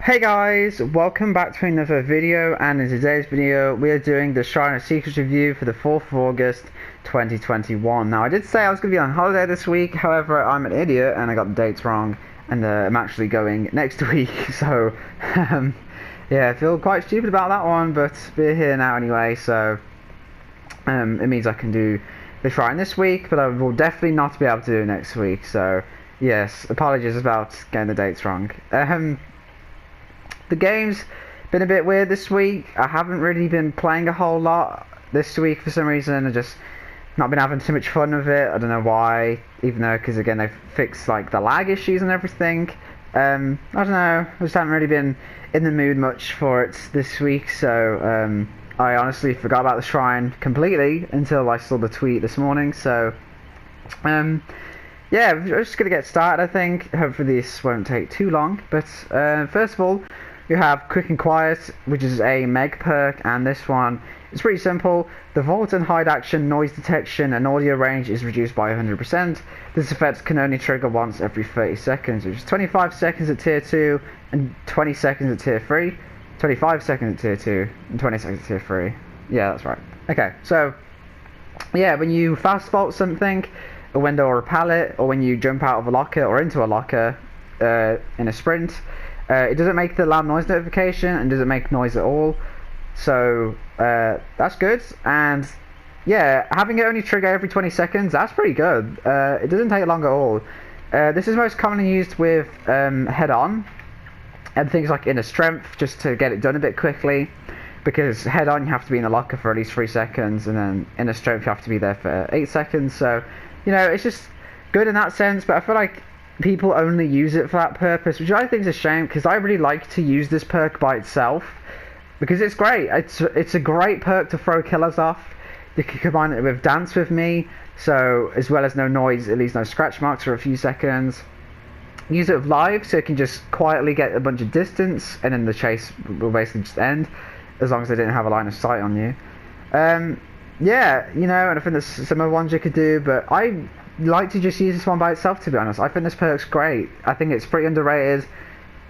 Hey guys, welcome back to another video, and in today's video we are doing the Shrine of Secrets review for the 4th of August 2021. Now I did say I was going to be on holiday this week, however I'm an idiot and I got the dates wrong, and I'm actually going next week, so yeah, I feel quite stupid about that one, but we're here now anyway, so it means I can do the Shrine this week, but I will definitely not be able to do it next week, so yes, apologies about getting the dates wrong. The game's been a bit weird this week. I haven't really been playing a whole lot this week for some reason. I've just not been having too much fun with it. I don't know why, even though, because again they've fixed like the lag issues and everything. I don't know, I just haven't really been in the mood much for it this week, so I honestly forgot about the Shrine completely until I saw the tweet this morning, so yeah, we're just going to get started, I think. Hopefully this won't take too long, but first of all, you have Quick and Quiet, which is a Meg perk, and this one is pretty simple. The Vault and Hide action, noise detection, and audio range is reduced by 100%. This effect can only trigger once every 30 seconds, which is 25 seconds at Tier 2, and 20 seconds at Tier 3. 25 seconds at Tier 2, and 20 seconds at Tier 3. Yeah, that's right. Okay, so, yeah, when you fast vault something, a window or a pallet, or when you jump out of a locker or into a locker in a sprint, it doesn't make the loud noise notification and doesn't make noise at all, so that's good. And yeah, having it only trigger every 20 seconds, that's pretty good. It doesn't take long at all. This is most commonly used with head-on and things like inner strength, just to get it done a bit quickly, because head-on you have to be in the locker for at least 3 seconds, and then inner strength you have to be there for 8 seconds, so you know, it's just good in that sense. But I feel like people only use it for that purpose, which I think is a shame, because I really like to use this perk by itself, because it's great. It's a great perk to throw killers off. You can combine it with Dance With Me, so as well as no noise, at least no scratch marks for a few seconds. Use it with Live, so it can just quietly get a bunch of distance, and then the chase will basically just end, as long as they didn't have a line of sight on you. Yeah, you know, and I think there's some other ones you could do, but I like to just use this one by itself, to be honest. I think this perk's great. I think it's pretty underrated,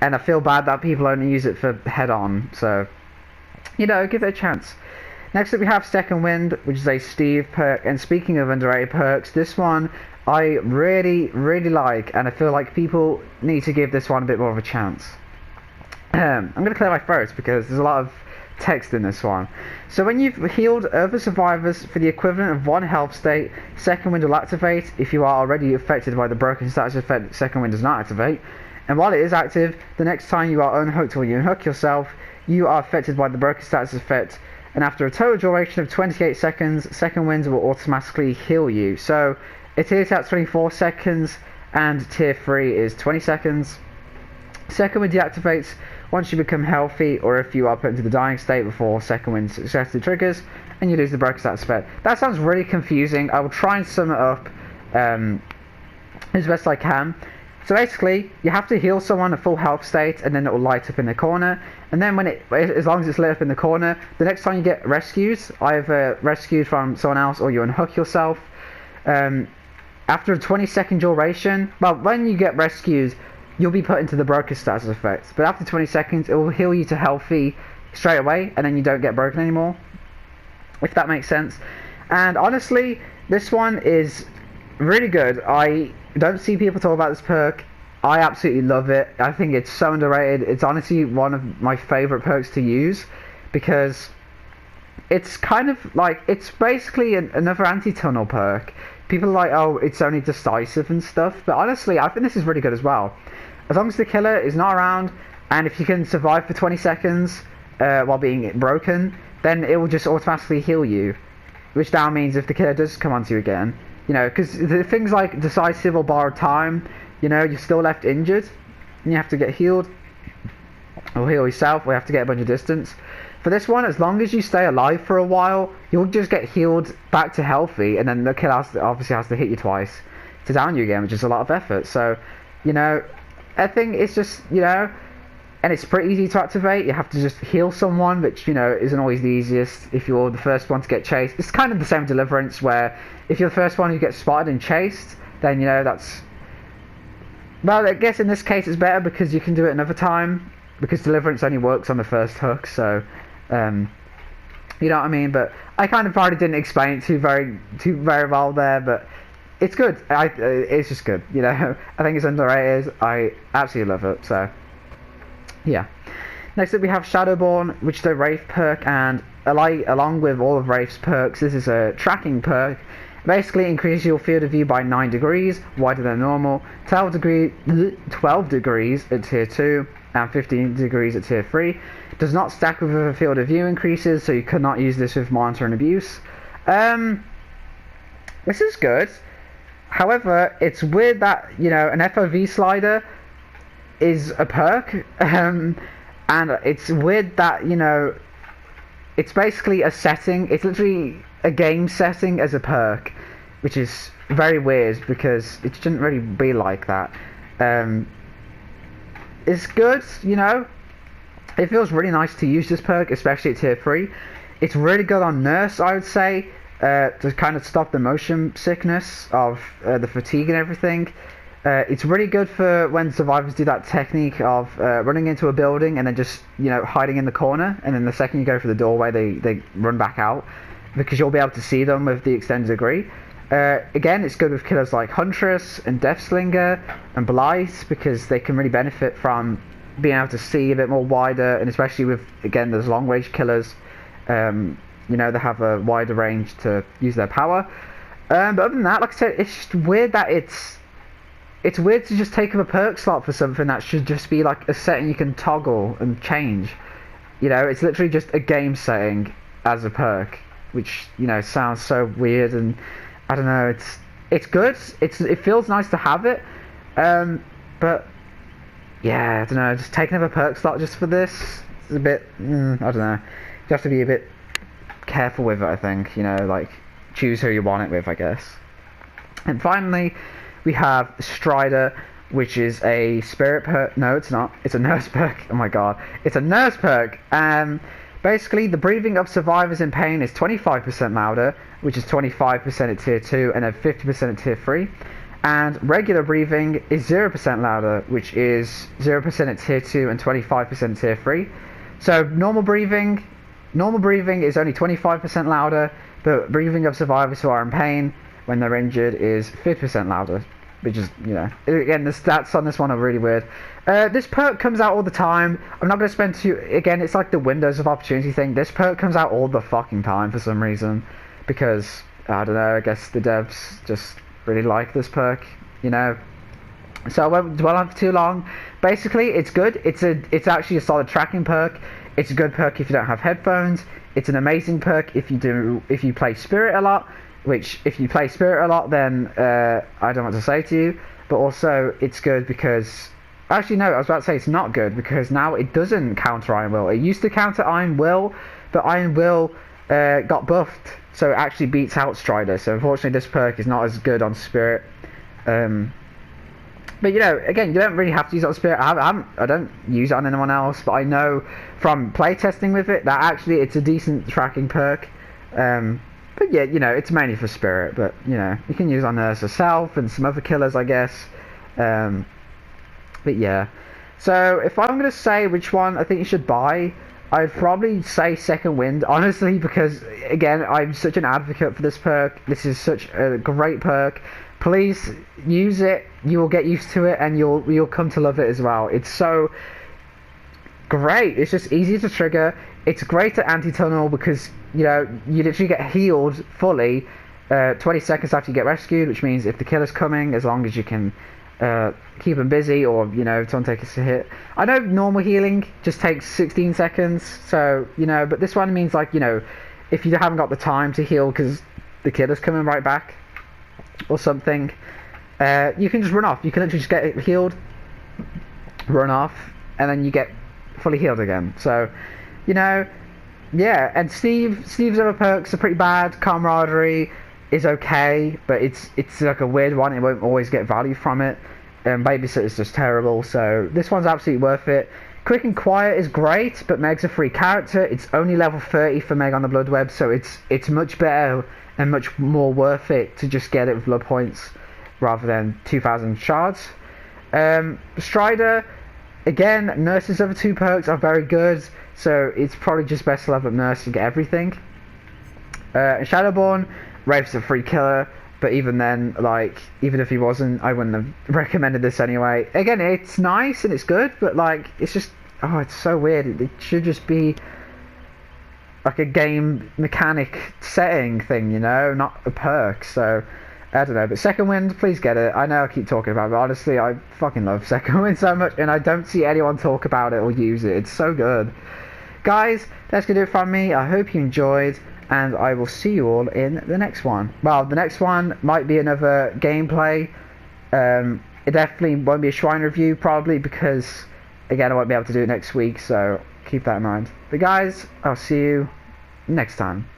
and I feel bad that people only use it for head-on, so, you know, give it a chance. Next up we have Second Wind, which is a Steve perk, and speaking of underrated perks, this one I really, really like, and I feel like people need to give this one a bit more of a chance. I'm going to clear my throat, because there's a lot of text in this one. So when you've healed other survivors for the equivalent of 1 health state, Second Wind will activate. If you are already affected by the broken status effect, Second Wind does not activate. And while it is active, the next time you are unhooked or you unhook yourself, you are affected by the broken status effect, and after a total duration of 28 seconds, Second Wind will automatically heal you. So it is at 24 seconds, and Tier 3 is 20 seconds. Second Wind deactivates once you become healthy, or if you are put into the dying state before Second Wind successfully triggers, and you lose the broken status effect. That sounds really confusing. I will try and sum it up as best I can. So basically, you have to heal someone at full health state, and then it will light up in the corner. And then as long as it's lit up in the corner, the next time you get rescues, either rescued from someone else or you unhook yourself, after a 20-second duration, well, when you get rescued, you'll be put into the broken status effect, but after 20 seconds it will heal you to healthy straight away, and then you don't get broken anymore, if that makes sense. And honestly, this one is really good. I don't see people talk about this perk. I absolutely love it. I think it's so underrated. It's honestly one of my favourite perks to use, because it's kind of like, it's basically another anti-tunnel perk. People are like, oh, it's only decisive and stuff, but honestly I think this is really good as well. As long as the killer is not around, and if you can survive for 20 seconds while being broken, then it will just automatically heal you, which now means if the killer does come onto you again, you know, because things like decisive or borrowed time, you know, you're still left injured and you have to get healed, or heal yourself, or you have to get a bunch of distance. For this one, as long as you stay alive for a while, you'll just get healed back to healthy, and then the killer obviously has to hit you twice to down you again, which is a lot of effort. So, you know, I think it's just, you know, and it's pretty easy to activate. You have to just heal someone, which, you know, isn't always the easiest if you're the first one to get chased. It's kind of the same Deliverance, where if you're the first one who gets spotted and chased, then, you know, that's, well, I guess in this case it's better because you can do it another time, because Deliverance only works on the first hook, so you know what I mean. But I kind of probably didn't explain it too very well there, but it's good. It's just good, you know. I think it's underrated. I absolutely love it. So yeah. Next up we have Shadowbourne, which is a Wraith perk, and along with all of Wraith's perks, this is a tracking perk. Basically increases your field of view by 9 degrees, wider than normal, 12 degrees at tier 2, and 15 degrees at tier 3. Does not stack with other field of view increases, so you could not use this with Monitor and Abuse. This is good. However, it's weird that, you know, an FOV slider is a perk, and it's weird that, you know, it's basically a setting. It's literally a game setting as a perk, which is very weird because it shouldn't really be like that. It's good, you know. It feels really nice to use this perk, especially at tier 3. It's really good on Nurse, I would say, to kind of stop the motion sickness of the fatigue and everything. It's really good for when survivors do that technique of running into a building and then just, you know, hiding in the corner, and then the second you go for the doorway they run back out, because you'll be able to see them with the extended degree. Again, it's good with killers like Huntress and Deathslinger and Blight, because they can really benefit from being able to see a bit more wider, and especially with, again, those long range killers, you know, they have a wider range to use their power. But other than that, like I said, it's just weird that it's weird to just take up a perk slot for something that should just be like a setting you can toggle and change. You know, it's literally just a game setting as a perk, which, you know, sounds so weird, and I don't know, it's good. It feels nice to have it, but yeah, I don't know, just taking up a perk slot just for this is a bit, I don't know. You have to be a bit careful with it, I think, you know, like, choose who you want it with, I guess. And finally, we have Strider, which is a spirit perk. No, it's not. It's a nurse perk. Oh my god. It's a nurse perk. Basically, the breathing of survivors in pain is 25% louder, which is 25% at tier 2 and then 50% at tier 3. And regular breathing is 0% louder, which is 0% at tier 2 and 25% at tier 3. So normal breathing is only 25% louder, but breathing of survivors who are in pain when they're injured is 50% louder, which is, you know, again, the stats on this one are really weird. This perk comes out all the time. I'm not going to spend again, it's like the windows of opportunity thing. This perk comes out all the fucking time for some reason, because, I don't know, I guess the devs just really like this perk, you know. So I won't dwell on it for too long. Basically, it's good. It's actually a solid tracking perk. It's a good perk if you don't have headphones. It's an amazing perk if you play Spirit a lot. Which, if you play Spirit a lot, then I don't know what to say to you. But also, it's good because... Actually, no, I was about to say it's not good, because now it doesn't counter Iron Will. It used to counter Iron Will, but Iron Will got buffed, so it actually beats out Strider. So unfortunately, this perk is not as good on Spirit. But, you know, again, you don't really have to use it on Spirit. I don't use it on anyone else, but I know from playtesting with it that actually it's a decent tracking perk. But yeah, you know, it's mainly for Spirit, but, you know, you can use it on Nurse herself and some other killers, I guess. But yeah. So, if I'm going to say which one I think you should buy, I'd probably say Second Wind, honestly, because, again, I'm such an advocate for this perk. This is such a great perk. Please use it. You will get used to it, and you'll come to love it as well. It's so great. It's just easy to trigger. It's great at anti-tunnel because, you know, you literally get healed fully 20 seconds after you get rescued, which means if the killer's coming, as long as you can keep them busy, or, you know, don't take a hit. I know normal healing just takes 16 seconds, so, you know, but this one means, like, you know, if you haven't got the time to heal because the killer's coming right back or something, you can just run off. You can literally just get healed, run off, and then you get fully healed again. So, you know, yeah. And Steve's other perks are pretty bad. Camaraderie is okay, but it's like a weird one. It won't always get value from it. Babysitter's just terrible. So this one's absolutely worth it. Quick and Quiet is great, but Meg's a free character. It's only level 30 for Meg on the Blood Web, so it's much better and much more worth it to just get it with blood points rather than 2,000 shards. Strider, Again, Nurse's other two perks are very good, so it's probably just best to level up Nurse and get everything. In Shadowbourne, Wraith's a free killer, but even then, like, even if he wasn't, I wouldn't have recommended this anyway. Again, it's nice and it's good, but like, it's just, oh, it's so weird. It should just be like a game mechanic setting thing, you know, not a perk. So I don't know, but Second Wind, please get it. I know I keep talking about it, but honestly, I fucking love Second Wind so much, and I don't see anyone talk about it or use it. It's so good. Guys, that's gonna do it from me. I hope you enjoyed, and I will see you all in the next one. Well, the next one might be another gameplay. It definitely won't be a Shrine review, probably, because, again, I won't be able to do it next week, so keep that in mind. But guys, I'll see you next time.